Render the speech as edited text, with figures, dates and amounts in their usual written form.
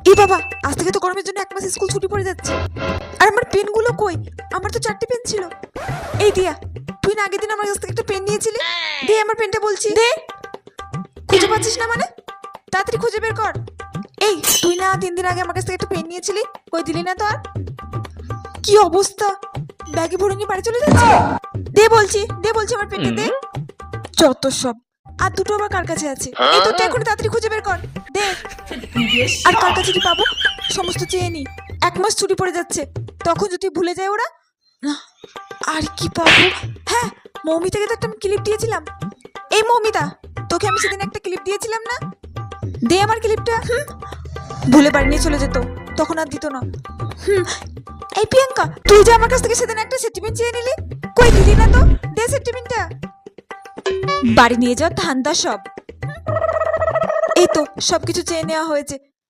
এই বাবা, আজ থেকে তো গরমের জন্য 1 মাস স্কুল ছুটি পড়ে যাচ্ছে। আর আমার পেনগুলো কই? আমার তো 4টে পেন ছিল। এই দিয়া, তুই না আগের দিন আমার কাছ থেকে একটা পেন নিয়েছিলি? দে আমার পেনটা বলছি, দে। খুঁজে পাচ্ছিস না মানে? তাড়াতাড়ি খুঁজে বের কর। এই, তুই না 3 দিন আগে আমার কাছ থেকে একটা পেন নিয়েছিলি? কই দিলি না তো আর? কি অবস্থা, ব্যাগে ভরে নিয়ে বাড়ি চলে যাচ্ছে। দে বলছি, দে বলছি আমার পেনটা দে। যত সব। আর দুটো আবার কার কাছে আছে? এই দুটো এখন তাড়াতাড়ি খুঁজে বের কর, দে। আর কার কাছে কি পাবো? সমস্ত চেয়ে নি। 1 মাস ছুটি পড়ে যাচ্ছে, তখন যদি ভুলে যায় ওরা। আর কি পাবো? হ্যাঁ, মৌমিতাকে তো একটা ক্লিপ দিয়েছিলাম। এই মৌমিতা, তোকে আমি সেদিন একটা ক্লিপ দিয়েছিলাম না? দে আমার ক্লিপটা। ভুলে বাড়ি নিয়ে চলে যেত, তখন আর দিত না। এই প্রিয়াঙ্কা, তুই যে আমার কাছ থেকে সেদিন একটা সেন্টিমেন্ট চেয়ে নিলি, কই দিলি না তো? দে সেন্টিমেন্টটা। বাড়ি নিয়ে যাও ধান্দা সব। এই তো সবকিছু চেয়ে নেওয়া হয়েছে,